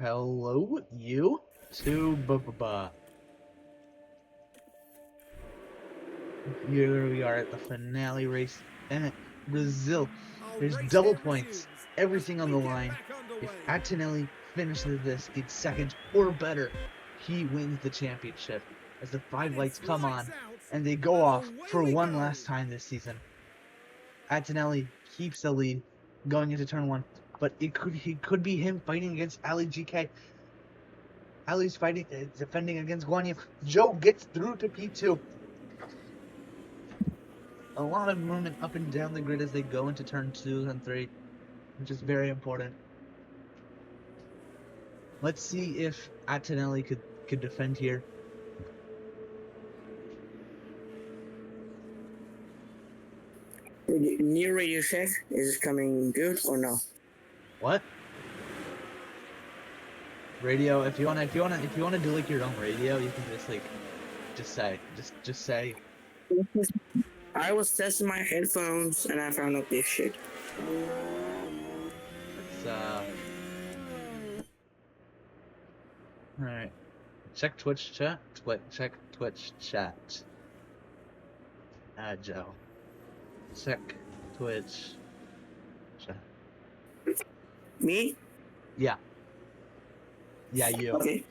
Hello, you to Here we are at the finale race at Brazil. There's double points, everything on the line. If Antonelli finishes this in second or better, he wins the championship. As the five lights come on and they go off for one last time this season. Antonelli keeps the lead going into turn one, but it could be him fighting against Ali GK. Ali's fighting, defending against Guan Yu. Zhou gets through to P2. A lot of movement up and down the grid as they go into turn 2 and 3, which is very important. Let's see if Antonelli could defend here. New radio check is coming good or no? What? Radio, if you wanna do like your own radio, you can just say. I was testing my headphones and I found out this shit. It's alright. Check Twitch chat. Check Twitch chat. Joe. Check Twitch chat. Me? Yeah. Yeah, you. Okay.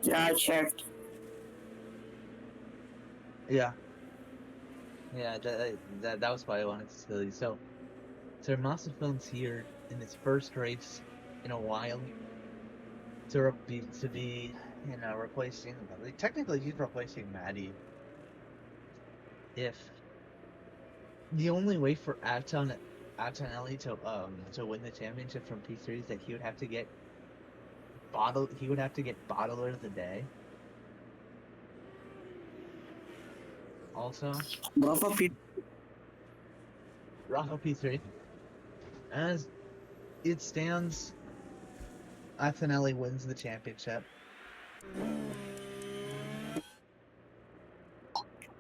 Yeah, I checked. Yeah. Yeah, that was why I wanted to tell you. So Massa Films here in his first race in a while to be replacing. Technically, he's replacing Maddie. If the only way for Antonelli to win the championship from P3 is that he would have to get bottler of the day. Also, Rafa P3. As it stands, Antonelli wins the championship.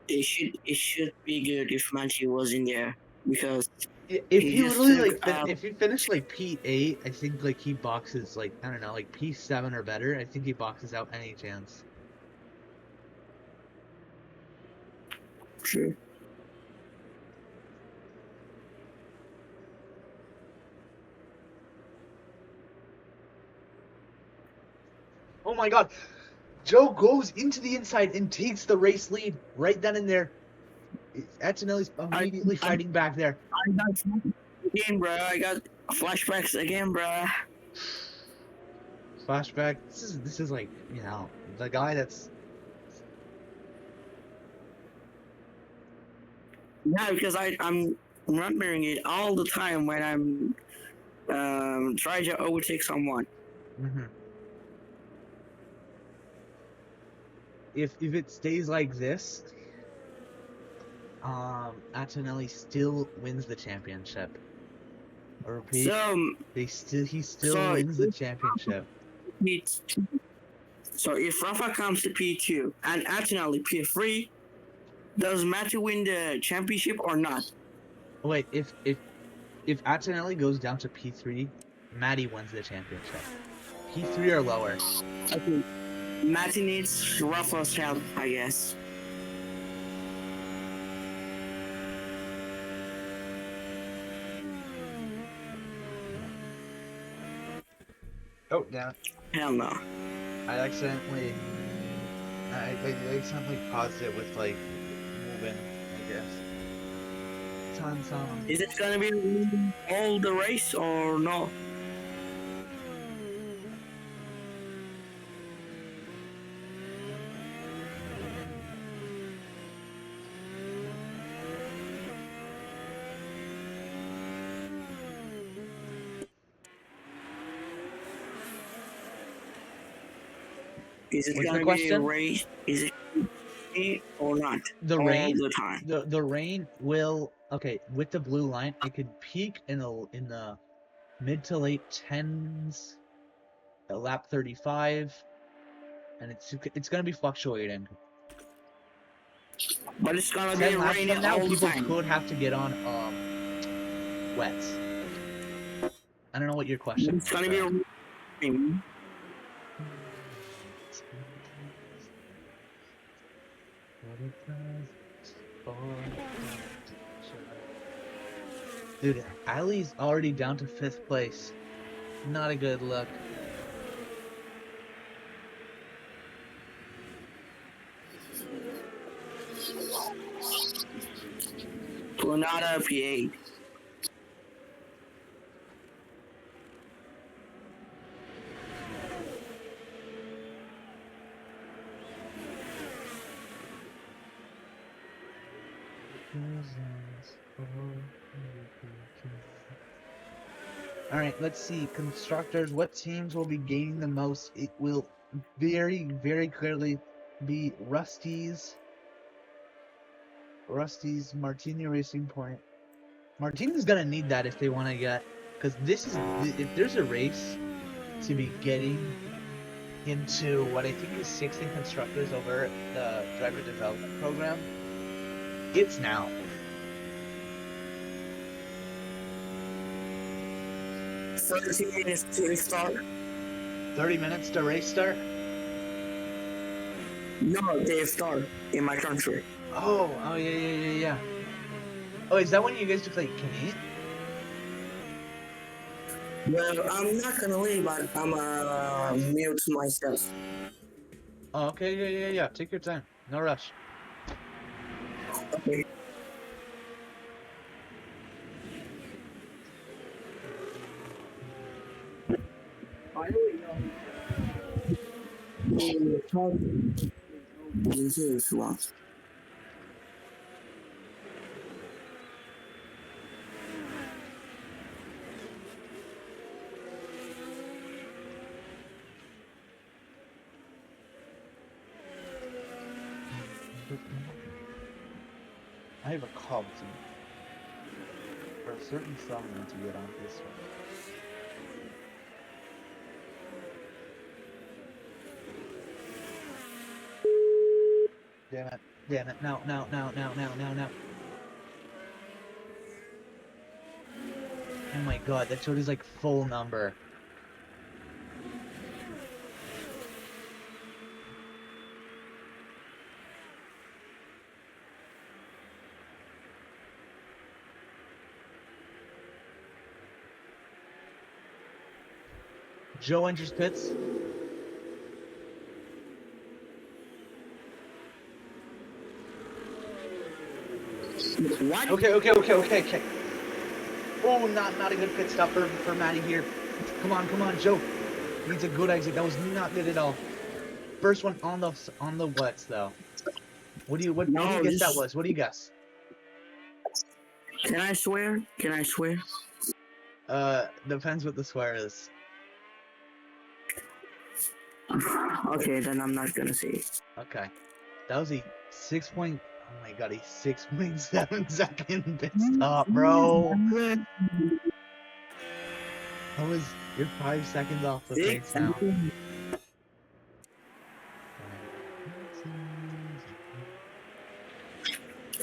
It should be good if Manchi was in there because if he literally if he finished like P8, I think like he boxes like I don't know like P7 or better. I think he boxes out any chance. True. Oh my God! Zhou goes into the inside and takes the race lead right then and there. Antonelli's immediately fighting back there. I got again, bro. I got flashbacks again, bro. Flashback. This is like the guy that's. Yeah, because I'm remembering it all the time when I'm trying to overtake someone. Mm-hmm. If it stays like this, Antonelli still wins the championship. I repeat, he still wins the championship. So if Rafa comes to P2 and Antonelli P3, does Matthew win the championship or not? Wait, if Antonelli goes down to P3, Matty wins the championship. P3 or lower. Okay. Matty needs Rafa's help, I guess. Oh, damn it. Hell no. I accidentally paused it with like moving, I guess. Icon song. Is it gonna be all the race or no? Is it What's the gonna be a question? race? Is it or not? The All rain, the time. the rain will okay with the blue line. It could peak in the mid to late tens, at lap 35, and it's gonna be fluctuating. But it's gonna be 10 laps raining from now, all the people time. could have to get on wets. I don't know what your question It's was. gonna be raining. Dude, Ali's already down to 5th place. Not a good look. Granada P8. All right, let's see. Constructors, what teams will be gaining the most? It will very, very clearly be Rusty's Martini Racing Point. Martini's gonna need that if they want to get, because this is if there's a race to be getting into what I think is 16 constructors over the driver development program, it's now. 30 minutes to start. 30 minutes to race start? No, they start in my country. Oh, yeah. Oh, is that when you guys do like Canadian? Well, I'm not gonna leave, but I'm mute myself. Oh, okay, yeah. Take your time. No rush. Okay. I have a call for a certain someone to get on this one. Damn it. No. Oh my god, that showed his like full number. Joe enters pits. What? Okay. Oh, not a good pit stop for Matty here. Come on, Joe. Needs a good exit. That was not good at all. First one on the wets though. What do you guess that was? What do you guess? Can I swear? Depends what the swear is. Okay, then I'm not gonna say it. Okay. That was a 6 oh my god, a 6.7 second pit stop, bro. That was, you're 5 seconds off the pace now.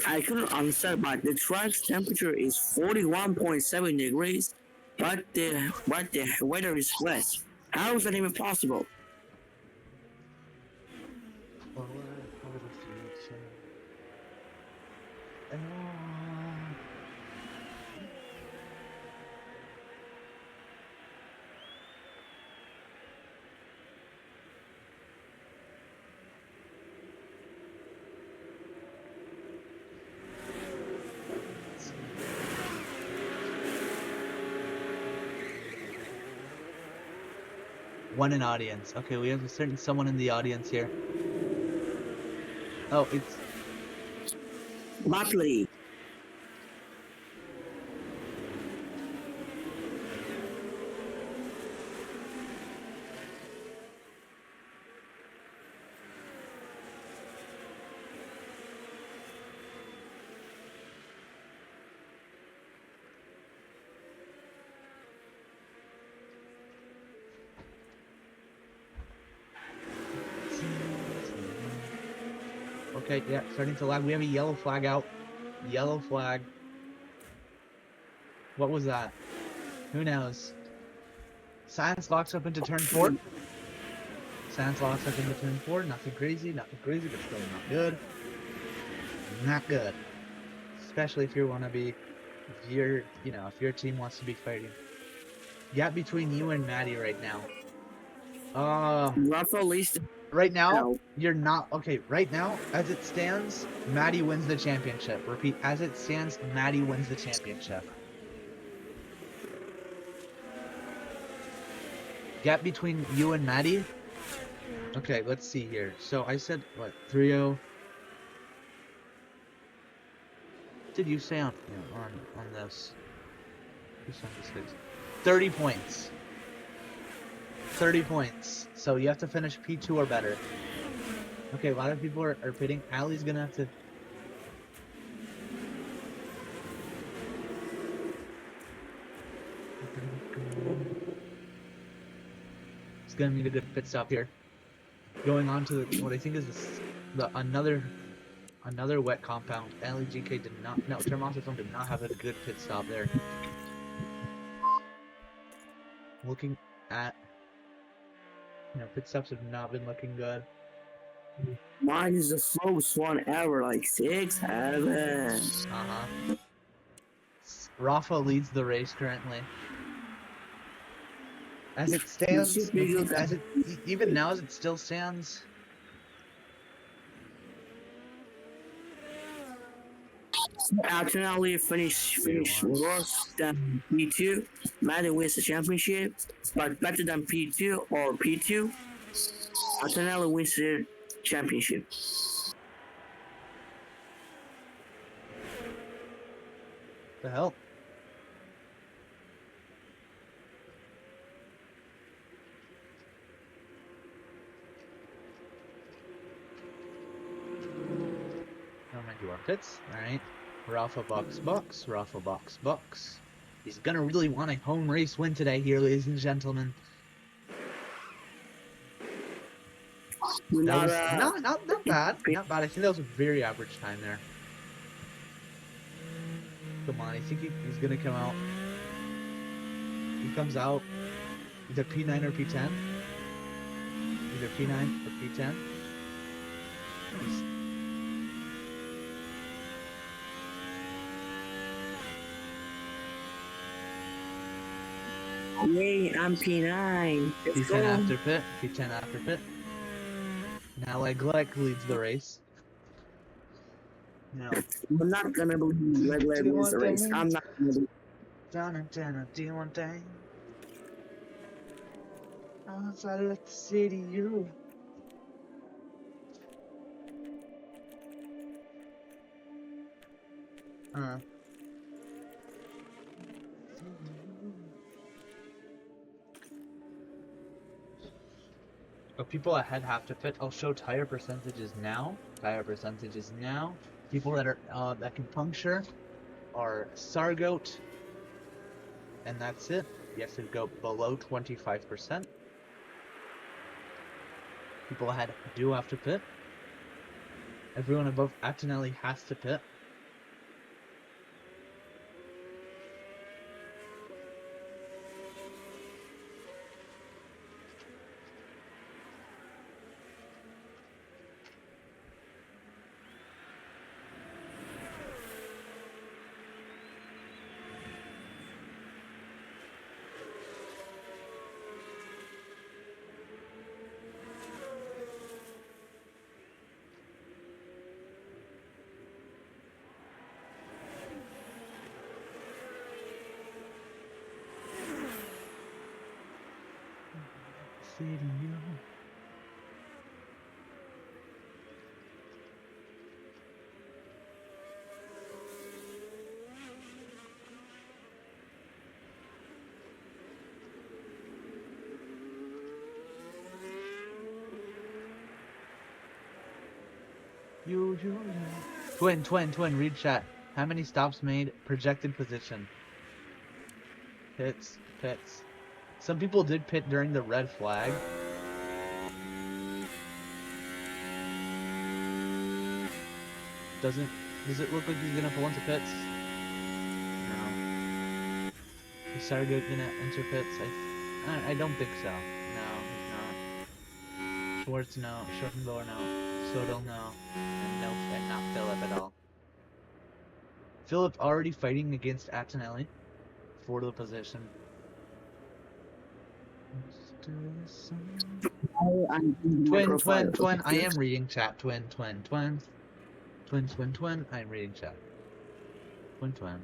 I couldn't answer, but the track's temperature is 41.7 degrees, but the weather is wet. How is that even possible? One in audience. Okay, we have a certain someone in the audience here. Oh, it's Motley. okay. Yeah, starting to lag. We have a yellow flag out. Yellow flag. What was that? Who knows? Science locks up into turn 4. Science locks up into turn 4. Nothing crazy, but still not good. Not good. Especially if you want to be, if your team wants to be fighting. Gap between you and Maddie right now. Rafa least. Right now, No. you're not, okay, right now, as it stands, Maddie wins the championship. Repeat, as it stands, Maddie wins the championship. Gap between you and Maddie? Okay, let's see here. So I said, what, 3-0? What did you say on this? 30 points. 30 points. So you have to finish P2 or better. Okay, a lot of people are pitting. Allie's gonna have to... It's gonna need a good pit stop here. Going on to what I think is another wet compound. Allie GK did not... No, Termosifone did not have a good pit stop there. Looking at... pit stops have not been looking good. Mine is the slowest one ever, like 6-7. Uh-huh. Rafa leads the race currently. As it stands, even now as it still stands... Alternately finish worse than P2. Maddie wins the championship, but better than P2 or P2. Alternately wins the championship. The hell? Never mind, you are pits. Alright. Rafa box. Rafa box. He's gonna really want a home race win today here, ladies and gentlemen. That was not bad. Not bad. I think that was a very average time there. Come on, I think he's gonna come out. He comes out either P9 or P10. Either P9 or P10. Yay, I'm P9. P10 after pit. P10 after pit. Now Leg leads the race. No. I'm not gonna believe Leg wins the race. I'm not gonna believe. Donna, do you want that? Outside of the city, you. Oh, people ahead have to pit. I'll show tire percentages now. People that are that can puncture are Sargoat, and that's it. You have to go below 25%. People ahead do have to pit. Everyone above Actinelli has to pit. City, yo. Yo, yo, yo. Twin, read chat. How many stops made? Projected position. Pits. Some people did pit during the red flag. Does it look like he's gonna pull into pits? No. Is Sargo gonna enter pits? I don't think so. No, he's not. Schwartz, no. Schopenbauer, no. Soto, no. And not Philip at all. Philip already fighting against Antonelli for the position. Twin. I am reading chat. Twin. I'm reading chat. Twin.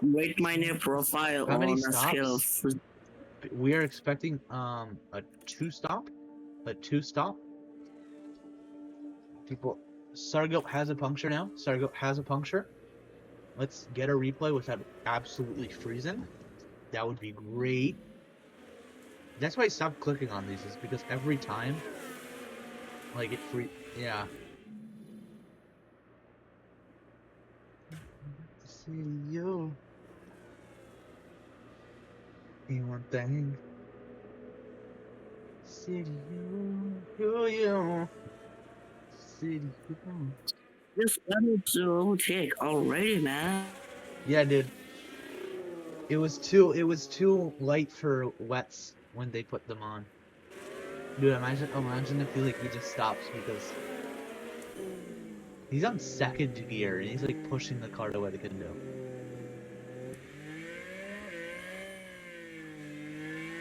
Rate my new profile. How many on stops? We are expecting a two stop. People, Sargo has a puncture now. Let's get a replay without absolutely freezing. That would be great. That's why I stopped clicking on these, is because every time, like, it yeah. See you. In one thing. City, you. City, you. This episode check already, man. Yeah, dude. It was too light for wets when they put them on. Dude, imagine if he just stops because he's on second gear and he's like pushing the car to what it can do.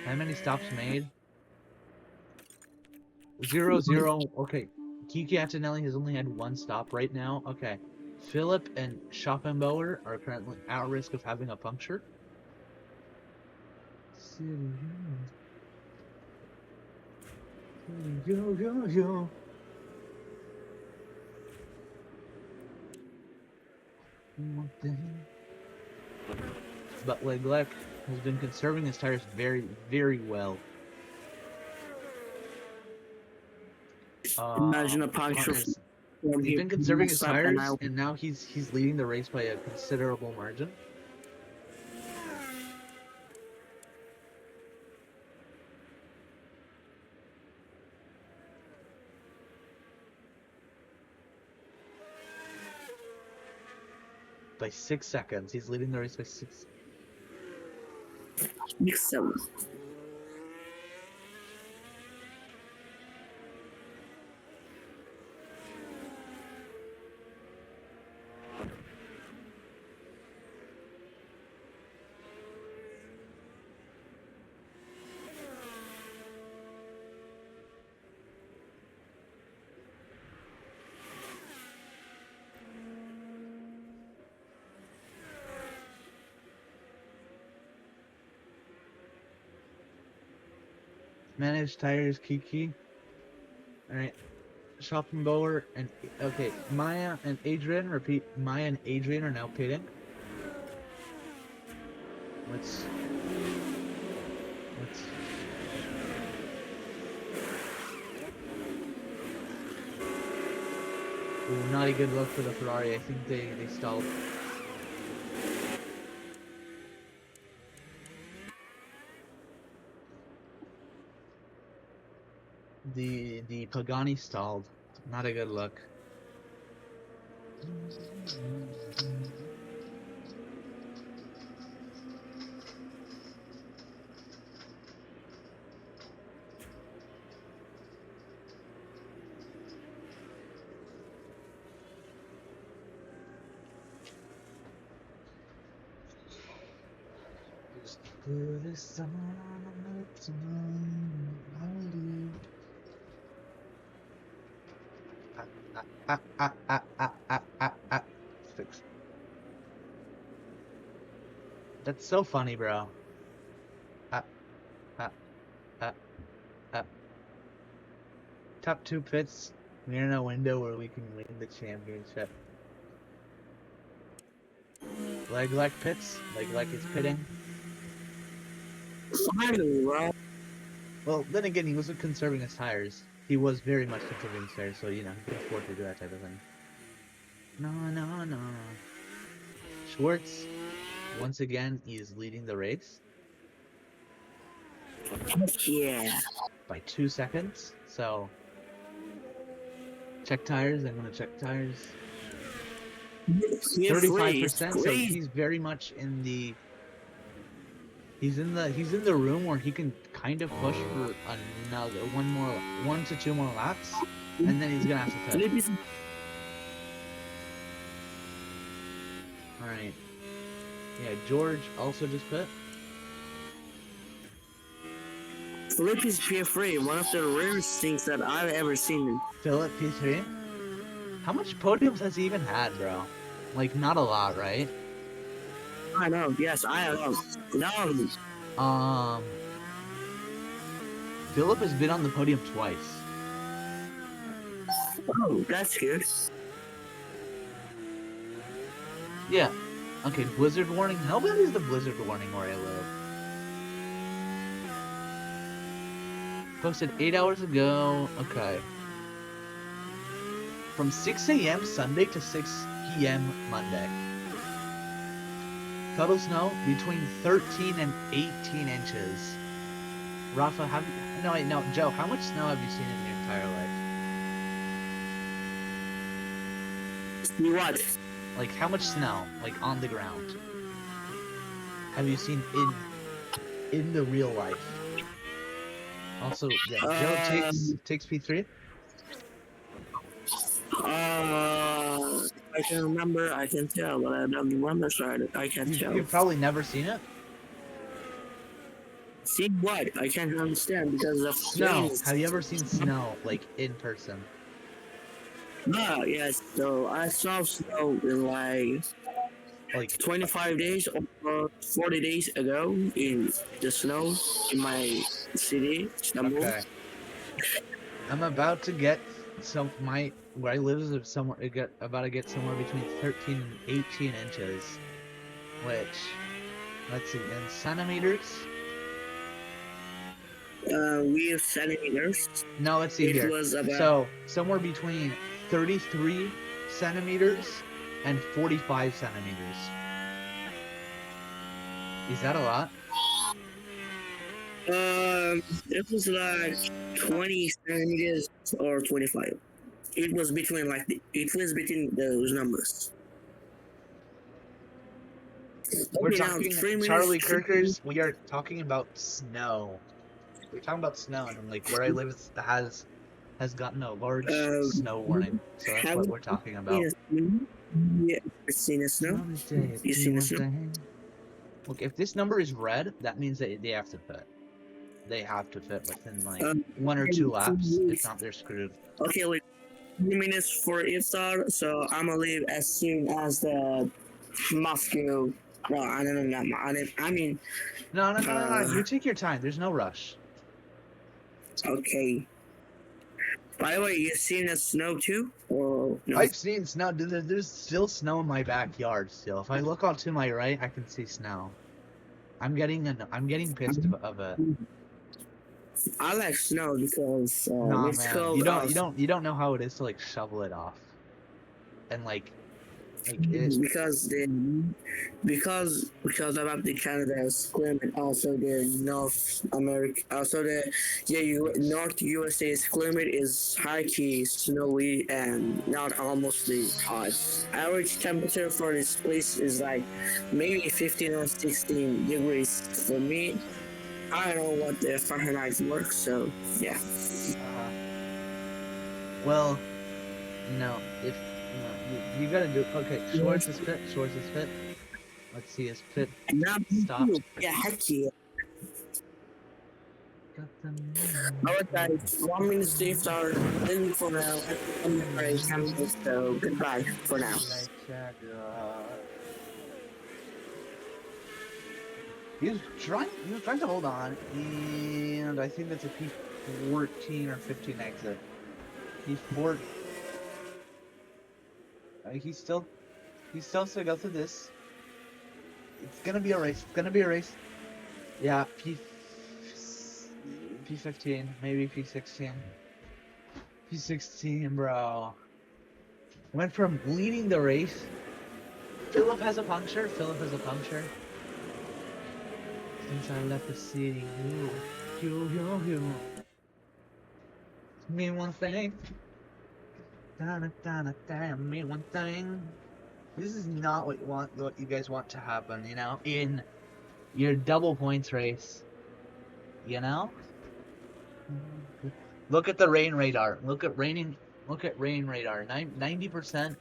How many stops made? 0-0. Okay. Kiki Antonelli has only had one stop right now. Okay. Philip and Schopenbauer are currently at risk of having a puncture. Yo. But Leclerc has been conserving his tires very, very well. Imagine a puncture. He's been conserving his tires, and now he's leading the race by a considerable margin. By 6 seconds. He's leading the race by 6. 7. Manage tires, Kiki. Alright. Schopenbauer and okay, Maya and Adrian, repeat, Maya and Adrian are now pitting. Let's Ooh, not a good look for the Ferrari. I think they stalled. The Pagani stalled. Not a good look. Fix. That's so funny, bro. Uh, uh, uh, uh. Top 2 pits. We're in a window where we can win the championship. Leg pits. Leg is pitting. Finally, bro. Well, then again, he wasn't conserving his tires. He was very much conserving his tires, so, you know, he could afford to do that type of thing. No. Schwartz, once again, is leading the race. Yeah. By 2 seconds, so... Check tires, I'm gonna check tires. 35%, so he's very much in the... He's in the room where he can kind of push for another 1 to 2 more laps, and then he's gonna have to pit. Alright. Yeah, George also just pit. Philippe is P3, one of the rarest things that I've ever seen. Philip P3? How much podiums has he even had, bro? Like, not a lot, right? I know, yes, I know. No. Philip has been on the podium twice. Oh, that's good. Yeah. Okay, blizzard warning. How bad is the blizzard warning where I live? Posted 8 hours ago. Okay. From 6 a.m. Sunday to 6 p.m. Monday. Total snow between 13 and 18 inches. Rafa, have you... No, wait, no. Joe, how much snow have you seen in your entire life? You what? Like, how much snow? Like, on the ground? Have you seen in the real life? Also, yeah, Joe takes P3? I can remember, I can tell, but I don't remember, so I can't tell. You've probably never seen it? See what? I can't understand because of snow. Have you ever seen snow, like, in person? Ah, yes. So I saw snow in like 25 days or 40 days ago in the snow in my city, Istanbul. Okay. I'm about to get where I live is about to get somewhere between 13 and 18 inches, which, let's see, in centimeters. We have centimeters. No, let's see here. So somewhere between 33 centimeters and 45 centimeters. Is that a lot? It was like 20 centimeters or 25. It was between those numbers. We're talking Charlie Kirkers. We are talking about snow. We're talking about snow, and like where I live has gotten a large snow warning. So that's what we're talking about. Yeah, seen a snow. You seen a snow? Look, if this number is red, that means that they have to fit. They have to fit within like 1 or 2 laps. If not, they're screwed. Okay, like 2 minutes for iftar, so I'm gonna leave as soon as the Moscow. No, I mean. No. You take your time. There's no rush. Okay. By the way, you seen the snow too, or no? I've seen snow. There's still snow in my backyard. Still, if I look on to my right, I can see snow. I'm getting pissed of it. I like snow because nah, it's man. cold. You don't know how it is to like shovel it off, and like because about the Canada's climate, also the North America, also the North USA's climate is high-key, snowy, and not almost hot. Average temperature for this place is like maybe 15 or 16 degrees. For me, I don't know what the Fahrenheit works, so yeah. Well, no, if you gotta do okay. Schwartz is fit. Let's see his fit. Stop. Yeah, heck yeah. Alright guys, 1 minute saves are in for now. So goodbye for now. He was trying to hold on, and I think that's a P14 or 15 exit. P4. He's still to go through this. It's gonna be a race. It's gonna be a race. Yeah, P15, maybe P16. P16, bro. Went from leading the race. Philip has a puncture. Since I left the city, you. Me one thing. Me one thing. This is not what you guys want to happen, you know, in your double points race. You know? Look at the rain radar. Look at rain radar. 90%.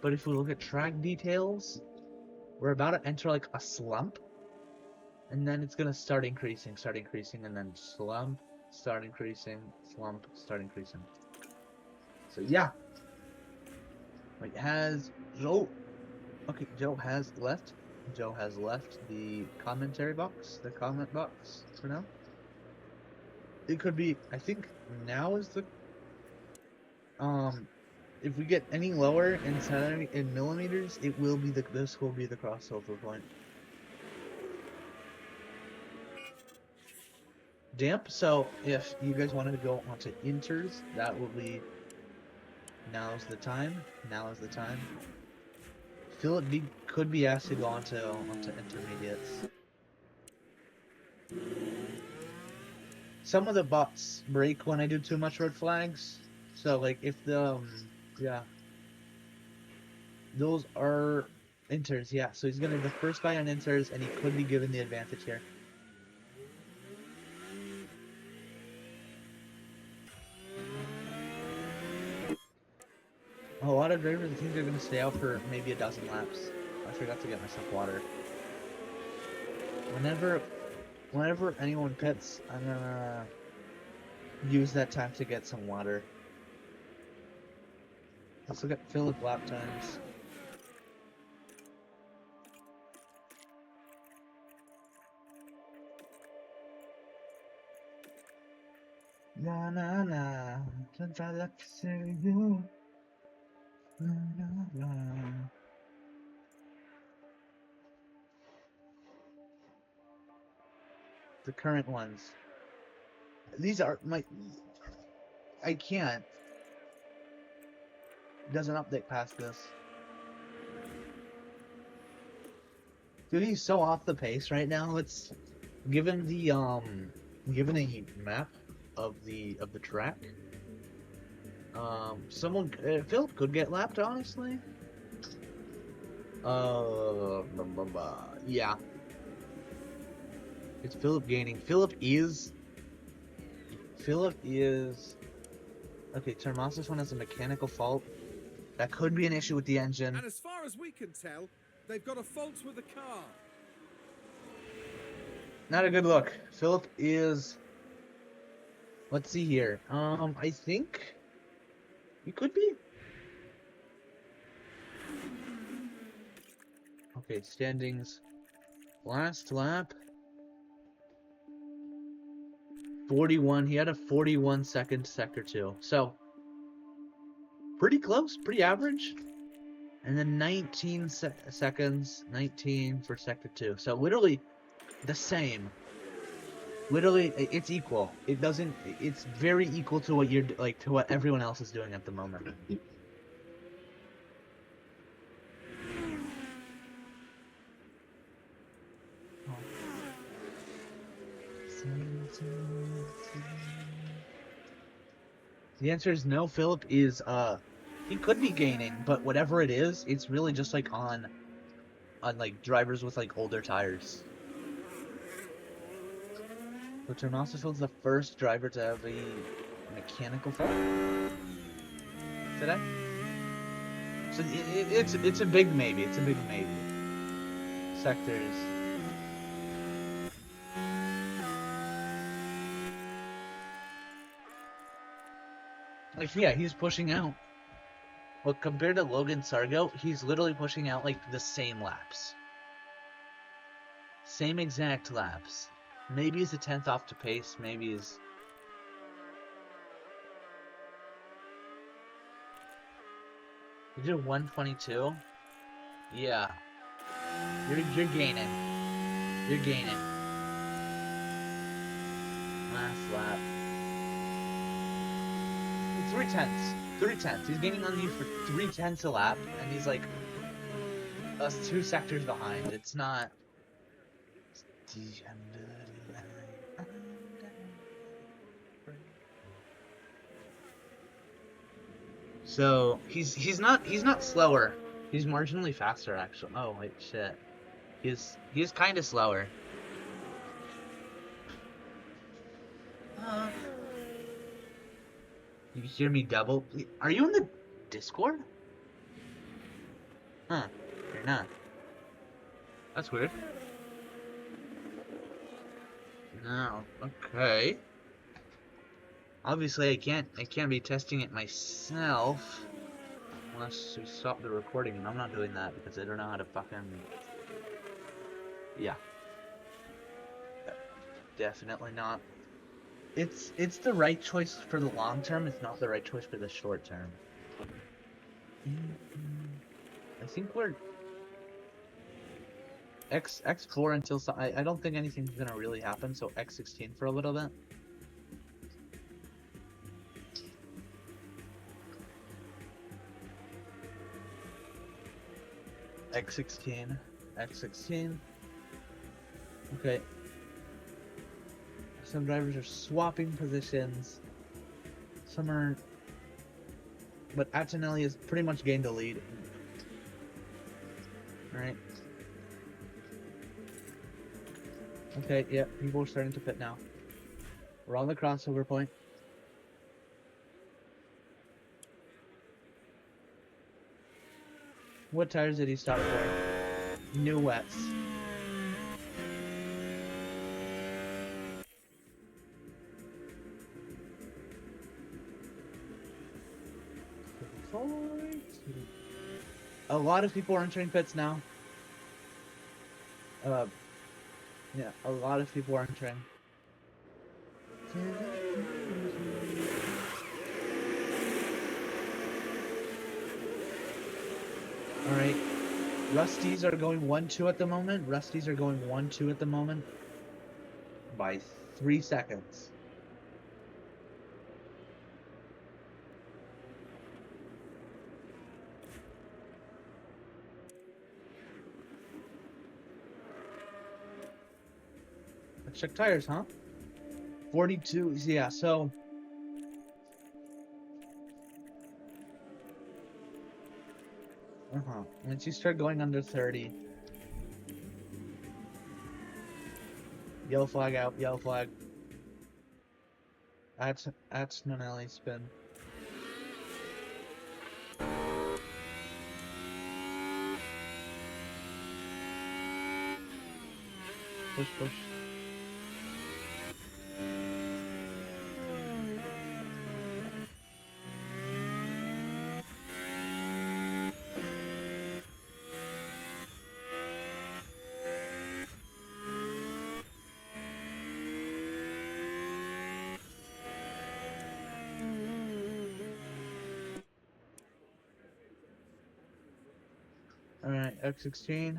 But if we look at track details, we're about to enter like a slump. And then it's gonna start increasing, and then slump, start increasing, slump, start increasing. So yeah. Wait, has Joe? Okay, Joe has left. Joe has left the commentary box, the comment box for now. It could be. I think now is the. If we get any lower in millimeters, it will be the. This will be the crossover point. Damp. So if you guys wanted to go onto inters, that will be. Now's the time. Philip could be asked to go onto intermediates. Some of the bots break when I do too much red flags. So like if the yeah, those are inters. Yeah, so he's gonna be the first guy on inters, and he could be given the advantage here. A lot of drivers, I think they're gonna stay out for maybe a dozen laps. I forgot to get myself water. Whenever anyone pits, I'm gonna use that time to get some water. Let's look at Philip lap times. Na na na, since I left to say you. Na na na. The current ones. These are my. I can't. Doesn't update past this. Dude, he's so off the pace right now. It's given given a map of the track. Philip could get lapped, honestly. Yeah. It's Philip gaining. Philip is. Okay, Termas one has a mechanical fault. That could be an issue with the engine. And as far as we can tell, they've got a fault with the car. Not a good look. Philip is. Let's see here. I think he could be. Okay, standings. Last lap. 41. He had a 41-second sector 2. So pretty close, pretty average. And then 19 seconds, 19 for sector 2. So literally the same. Literally, it's equal. It's very equal to what to what everyone else is doing at the moment. The answer is no. Philip is he could be gaining, but whatever it is, it's really just like on like drivers with like older tires. So Termasfield's the first driver to have a mechanical fault today. So it's a big maybe. It's a big maybe. Sectors. Like, yeah, he's pushing out. Well, compared to Logan Sargo, he's literally pushing out, like, the same laps. Same exact laps. Maybe he's a tenth off to pace. Maybe he's. You did 122. Yeah. You're gaining. You're gaining. Last lap. 3/10. 3/10. He's gaining on you for 3/10 a lap, and he's like us 2 sectors behind. It's not. So he's not slower. He's marginally faster actually. Oh wait, shit. He's kind of slower. You hear me double? Are you in the Discord? Huh? You're not. That's weird. No. Okay. Obviously, I can't be testing it myself unless we stop the recording, and I'm not doing that because I don't know how to fucking. Yeah. Definitely not. It's the right choice for the long term. It's not the right choice for the short term. I think we're X4 until I don't think anything's gonna really happen. So X16 for a little bit. X16, X16. Okay. Some drivers are swapping positions. Some are, but Antonelli has pretty much gained the lead. All right. Okay. Yeah. People are starting to pit now. We're on the crossover point. What tires did he stop for? New wets. A lot of people are entering pits now. Yeah, a lot of people are entering. Alright. Rusties are going 1-2 at the moment. Rusties are going 1-2 at the moment. By 3 seconds. Let's check tires, huh? 42, yeah, so... Once you start going under 30... Yellow flag out, yellow flag. That's Nonelli spin. Push, push. Alright, X16.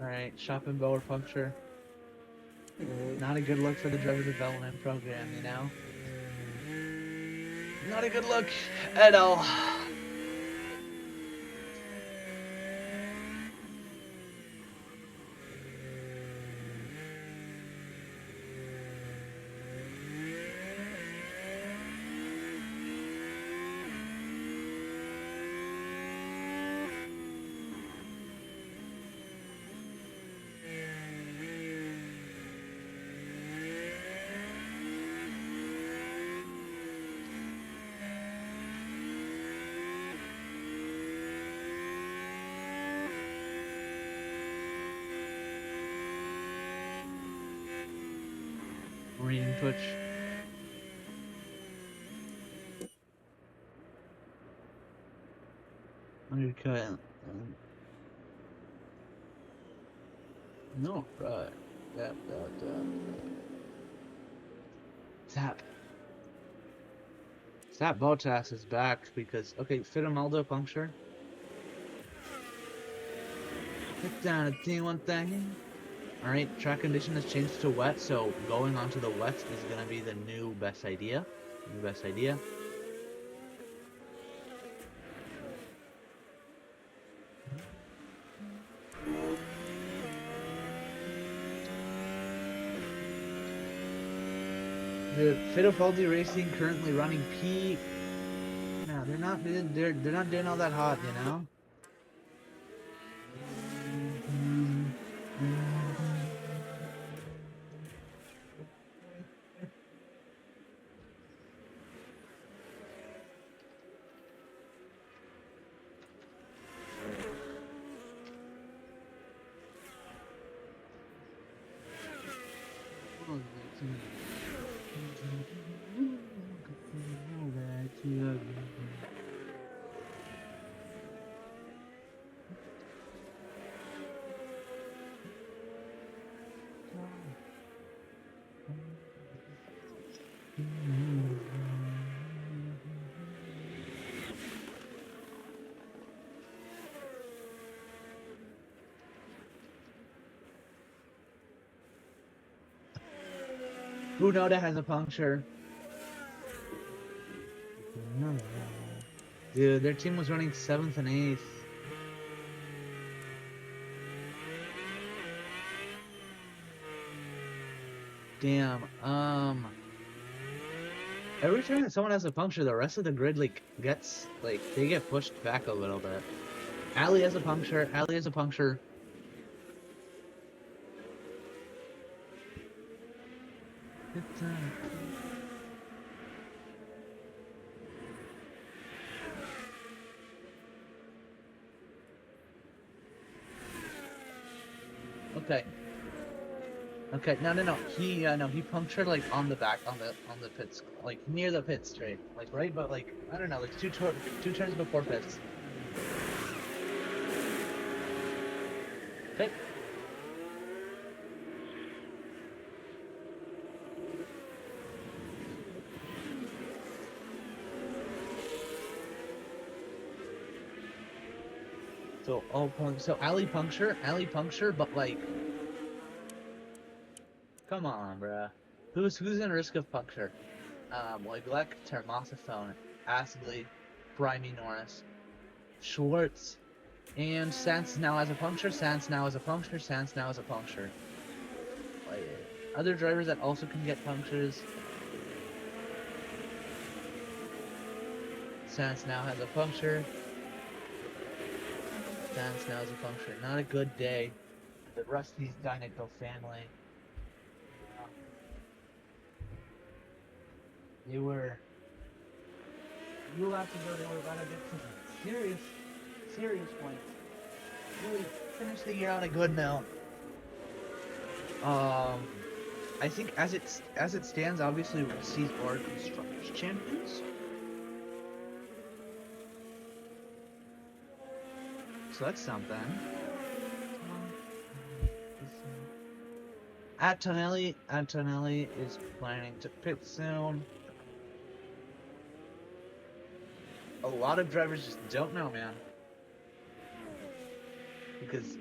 Alright, shop and bower puncture. Not a good look for the driver development program, you know? Not a good look at all. Green touch. undercut. No, right. Yep, Zap. Zap Bottas is back because, okay, Fitamaldo puncture. Put down a T1 thing. Alright, track condition has changed to wet, so going onto the wet is gonna be the new best idea. New best idea. The Fittipaldi Racing currently running P. No, they're not. They're not doing all that hot, you know. Bunoda has a puncture. Dude, their team was running 7th and 8th. Damn. Every time that someone has a puncture, the rest of the grid gets they get pushed back a little bit. Ali has a puncture. Ali has a puncture. Okay. Okay. No. He punctured on the back on the pits, near the pit straight, right, but I don't know, two turns before pits. Okay. So Ali puncture, but come on, bruh. Who's in risk of puncture? Leclerc, Termosophone, Astley, Brimey Norris, Schwartz, and Sans now has a puncture. Other drivers that also can get punctures. Sans now has a puncture. Not a good day. The Rusty's Dynaco family. They were. You have to go. They were about to get some serious points. Really finish the year on a good note. I think as it stands, obviously Rusty's are constructors champions. So that's something. Antonelli is planning to pit soon. A lot of drivers just don't know, man. Because,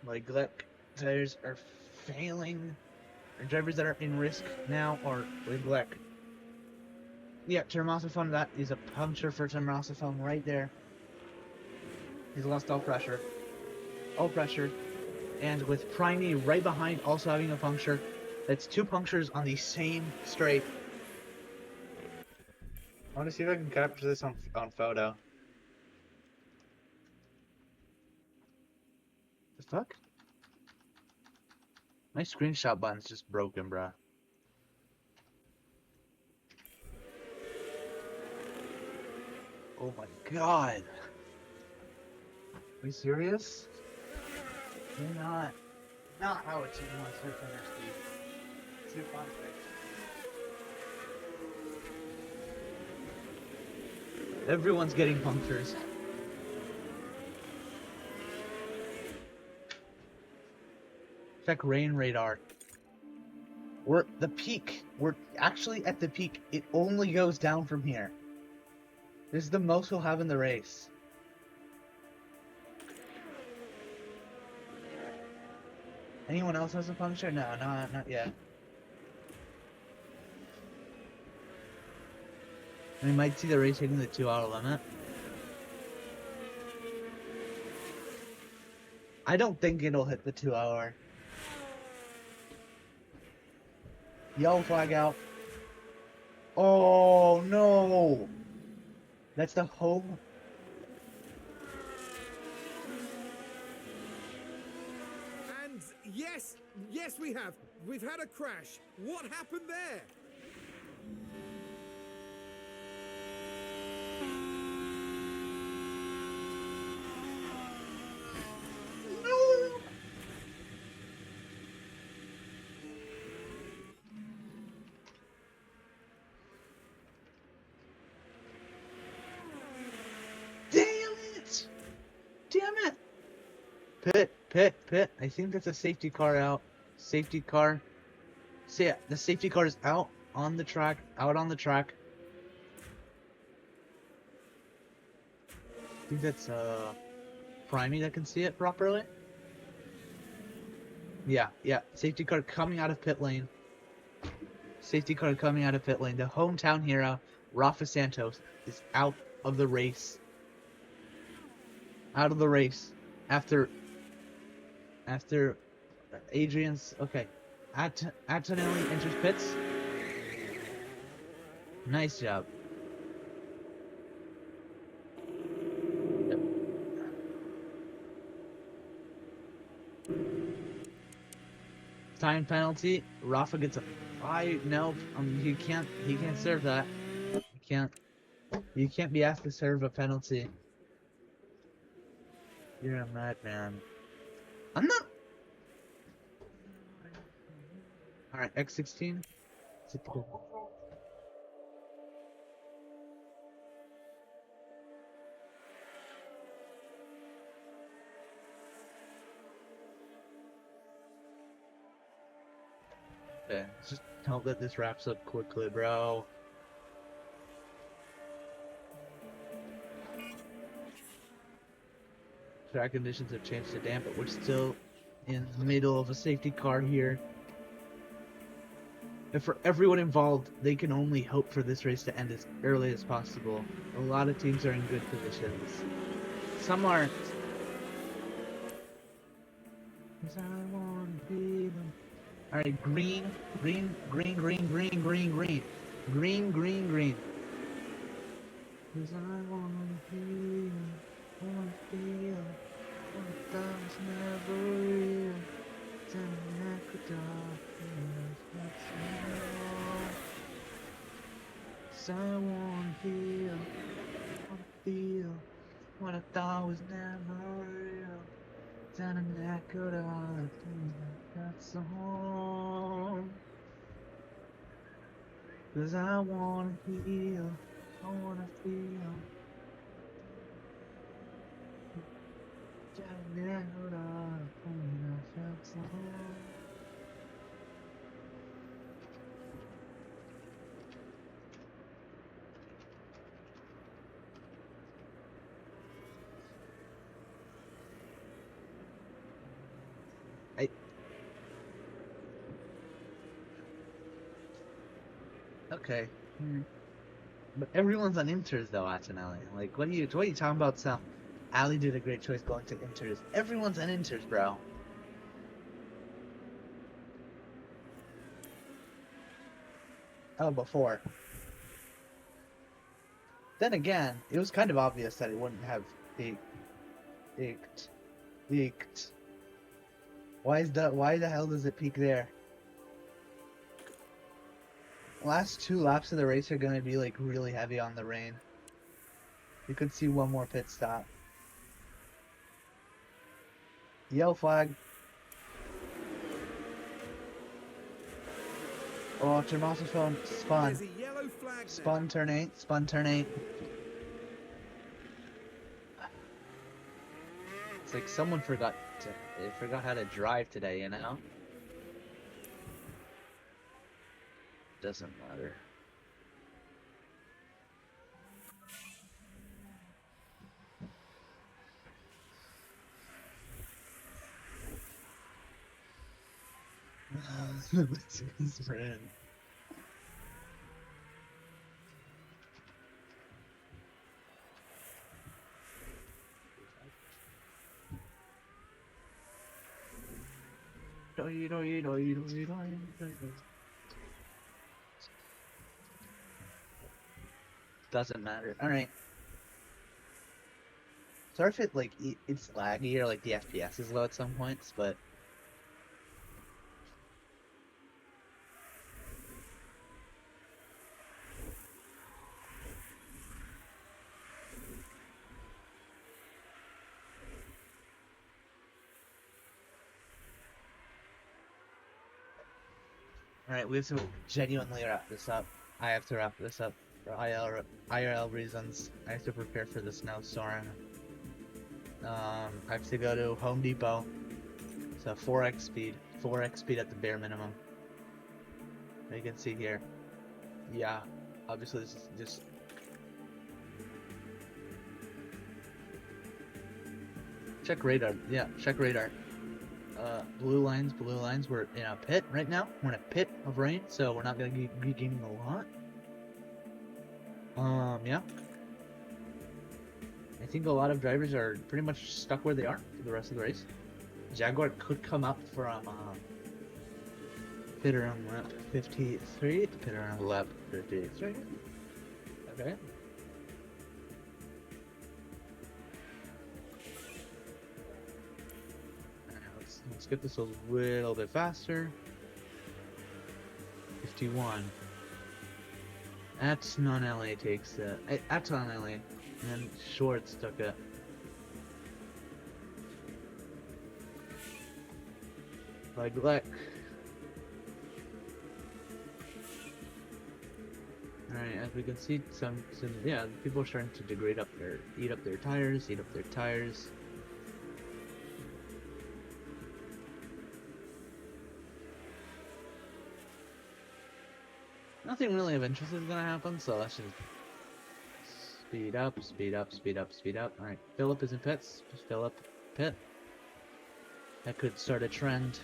Gleck tires are failing. Or drivers that are in risk now are Gleck. Yeah, Termosophone, that is a puncture for Termosophone right there. He's lost all pressure. And with Primey right behind also having a puncture, that's 2 punctures on the same straight. I want to see if I can capture this on photo. The fuck? My screenshot button's just broken, bruh. Oh my god. Are you serious? You're not how a team wants to finish these. It's too conflict. Everyone's getting punctures. Check rain radar. We're at the peak. We're actually at the peak. It only goes down from here. This is the most we'll have in the race. Anyone else has a puncture? No, not yet. We might see the race hitting the 2-hour limit. I don't think it'll hit the 2-hour. Yellow flag out. Oh no! That's the home. And yes, we have. We've had a crash. What happened there? No! Damn it! Damn it! Pit. I think that's a safety car out. Safety car. So yeah, the safety car is out on the track. Out on the track. I think that's Primey that can see it properly. Yeah. Safety car coming out of pit lane. Safety car coming out of pit lane. The hometown hero, Rafa Santos, is out of the race. Out of the race. After Adrian's... Okay. Antonelli enters pits. Nice job. Yep. Time penalty. Rafa gets a 5. No, he can't serve that. You can't be asked to serve a penalty. You're a madman. I'm not. Alright, X16. Okay, just hope that this wraps up quickly, bro. Track conditions have changed to damp, but we're still in the middle of a safety car here. And for everyone involved, they can only hope for this race to end as early as possible. A lot of teams are in good positions. Some aren't. 'Cause I wanna be them. Alright, green. Green. 'Cause I wanna be them. I wanna feel what was never real. Turning back the darkness, what's wrong? 'Cause I wanna feel what I thought was never real. Turning back the darkness, that's the home. 'Cause I wanna heal, I wanna feel. Turning back the darkness, that's the home. Okay. But everyone's on Inters though, Antonelli. Like, what are you talking about? Sal? Ali did a great choice going to Inters. Everyone's on Inters, bro. Oh, before. Then again, it was kind of obvious that it wouldn't have peaked. Why the hell does it peak there? Last 2 laps of the race are gonna be like really heavy on the rain. You could see one more pit stop. Yellow flag. Oh, Tommaso spun. There's a yellow flag now. Spun turn 8. It's like someone forgot how to drive today, you know? Doesn't matter. His friend. Doesn't matter. All right. Sorry if it it's laggy or like the FPS is low at some points, but all right, we have to genuinely wrap this up. I have to wrap this up for IRL reasons. I have to prepare for the snowstorm. I have to go to Home Depot. So 4x speed at the bare minimum. You can see here. Yeah, obviously this is just. Check radar. Yeah, check radar. Blue lines. We're in a pit right now. We're in a pit of rain, so we're not gonna be gaining a lot. Yeah. I think a lot of drivers are pretty much stuck where they are for the rest of the race. Jaguar could come up from pit around lap 53 to pit around lap 53. Okay. Let's get this a little bit faster. 51. At non-LA takes it. At non-LA. And then Shorts took it. By Gleck. Alright, as we can see, some people are starting to degrade up eat up their tires. Nothing really of interest is gonna happen, so let's just speed up. Alright, Philip is in pits. Philip, pit. That could start a trend.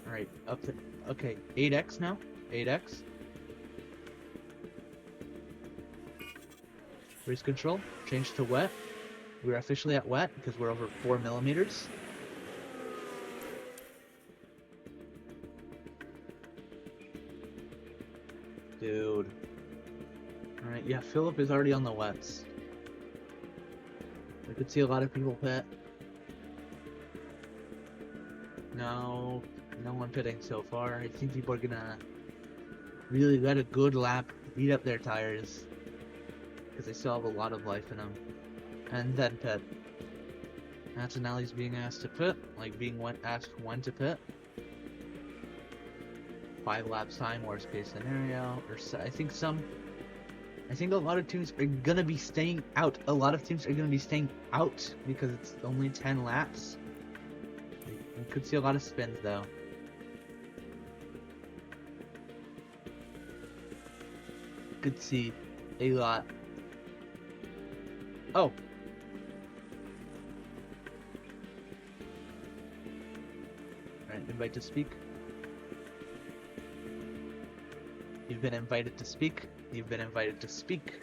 Alright, up to, okay, 8x now. 8x. Race control, change to wet. We're officially at wet because we're over 4 millimeters. Dude. Alright, yeah, Philip is already on the wets. I could see a lot of people pit. No one pitting so far. I think people are gonna really let a good lap eat up their tires. Because they still have a lot of life in them. And then pit. Antonelli's being asked to pit. Like being asked when to pit. 5 laps time, worst case scenario. Or I think a lot of teams are gonna be staying out. A lot of teams are gonna be staying out because it's only 10 laps. You could see a lot of spins though. Could see a lot. Oh. Alright, invite to speak. You've been invited to speak. You've been invited to speak.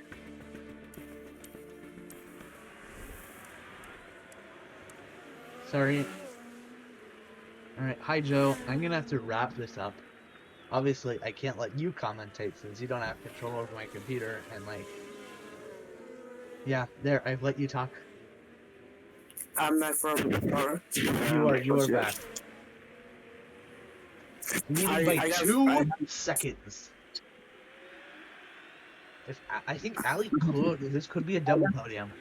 Sorry. Alright, hi Joe. I'm gonna have to wrap this up. Obviously, I can't let you commentate since you don't have control over my computer and like... Yeah, there, I've let you talk. I'm not from You are back. You need by 2 seconds. I think Ali could. This could be a double podium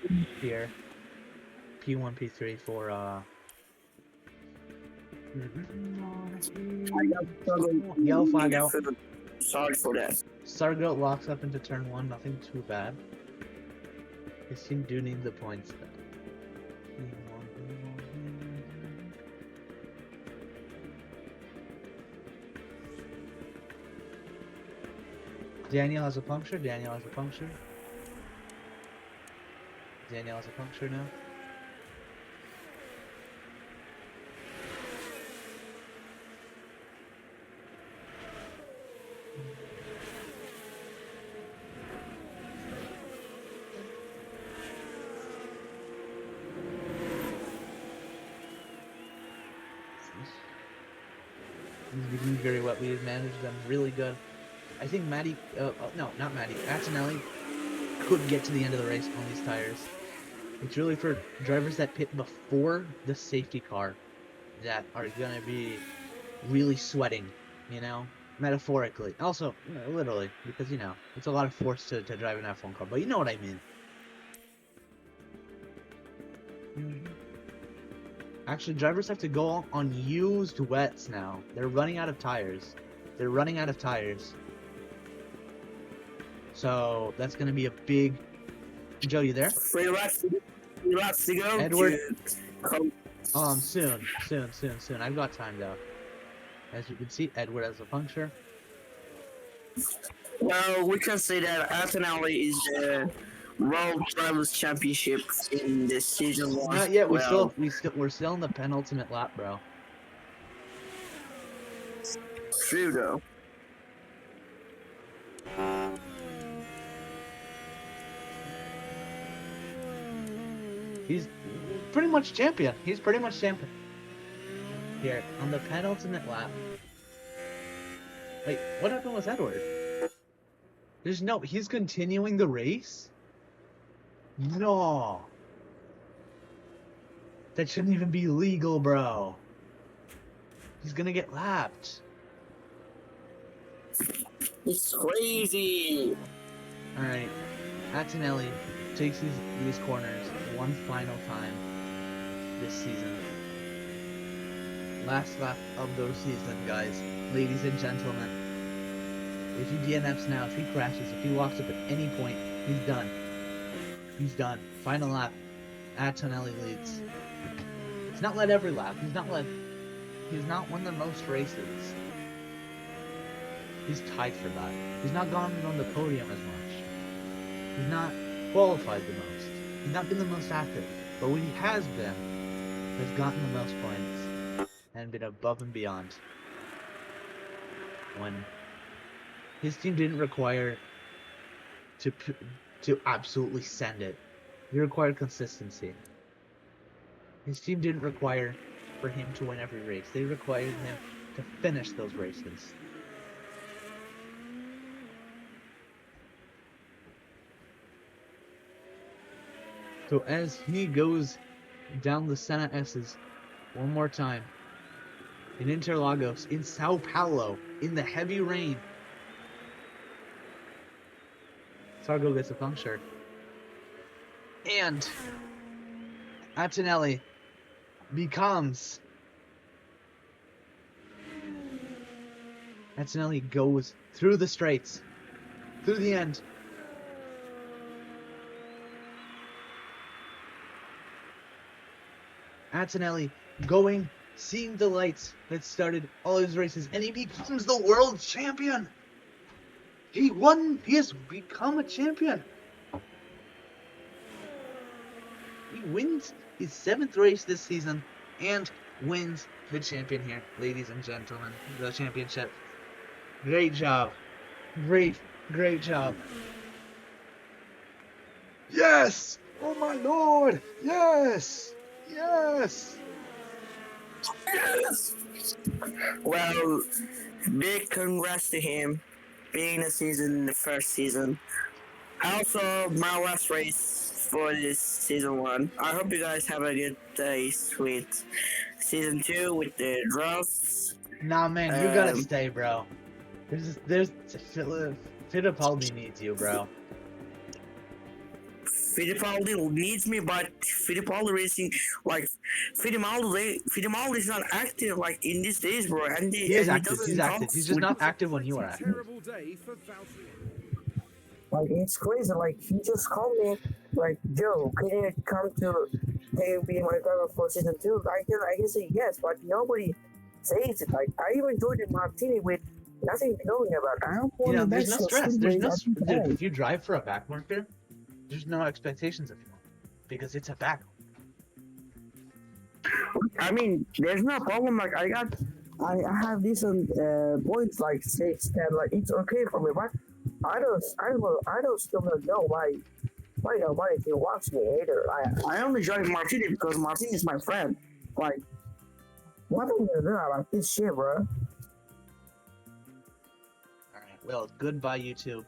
here. P1, P3 for Yellow flag out. Sorry for that. Sargo locks up into turn 1. Nothing too bad. His team do need the points though. Daniel has a puncture. Daniel has a puncture. Daniel has a puncture now. He's doing very well. We've managed them really good. I think Maddie, no, not Maddie, Antonelli could get to the end of the race on these tires. It's really for drivers that pit before the safety car that are gonna be really sweating, you know, metaphorically. Also, literally, because, you know, it's a lot of force to drive an F1 car, but you know what I mean. Actually, drivers have to go on used wets now. They're running out of tires. They're running out of tires. So that's gonna be a big. Joe, you there? 3 laps to go. Edward. Soon. I've got time though. As you can see, Edward has a puncture. Well, we can say that Antonelli is the World Drivers' Championship in the season 1. Not yet. We're Well, still in the penultimate lap, bro. true though. He's pretty much champion. He's pretty much champion. Here, on the penultimate lap. Wait, what happened with Edward? There's no... He's continuing the race? No. That shouldn't even be legal, bro. He's gonna get lapped. It's crazy. Alright. Antonelli takes these corners one final time this season. Last lap of the season, guys. Ladies and gentlemen. If he DNFs now, if he crashes, if he walks up at any point, he's done. He's done. Final lap. Antonelli leads. He's not led every lap. He's not won the most races. He's tied for that. He's not gone on the podium as much. He's not qualified the most. He's not been the most active. But when he has been, has gotten the most points and been above and beyond. When his team didn't require to absolutely send it. He required consistency. His team didn't require for him to win every race. They required him to finish those races. So as he goes down the Senna S's one more time, in Interlagos, in Sao Paulo, in the heavy rain, Sargo gets a puncture. And Antonelli becomes... Antonelli goes through the straights, through the end. Antonelli going, seeing the lights that started all his races, and he becomes the world champion. He won. He has become a champion. He wins his 7th race this season and wins the champion here, ladies and gentlemen. The championship. Great job. Great job. Yes! Oh my lord! Yes! Yes! Yes! Well, big congrats to him being the first season. Also, my last race for this season 1. I hope you guys have a good day with season 2 with the drafts. Nah, man, you gotta stay, bro. There's Fittipaldi needs you, bro. Fittipaldi needs me, but Fittipaldi racing, like, Fittipaldi is not active, like, in these days, bro. And He is active, he's active. He's just not active when you are active. Terrible day for Valtteri. Like, it's crazy, like, he just called me, like, Joe, can you come to, can you be my driver for season 2? I can say yes, but nobody says it. Like, I even joined Martini with Nothing to going about. I don't You want know, to there's no mess stress. with There's you. no dude, if you drive for a backmarker, there's no expectations of you because it's a back. I mean, there's no problem. Like I have decent points, like 6, 10. Like it's okay for me, but I don't still don't know why nobody can watch me either. I only joined Martini because Martini is my friend. Like, what am I gonna do about this shit, bro? All right. Well, goodbye, YouTube.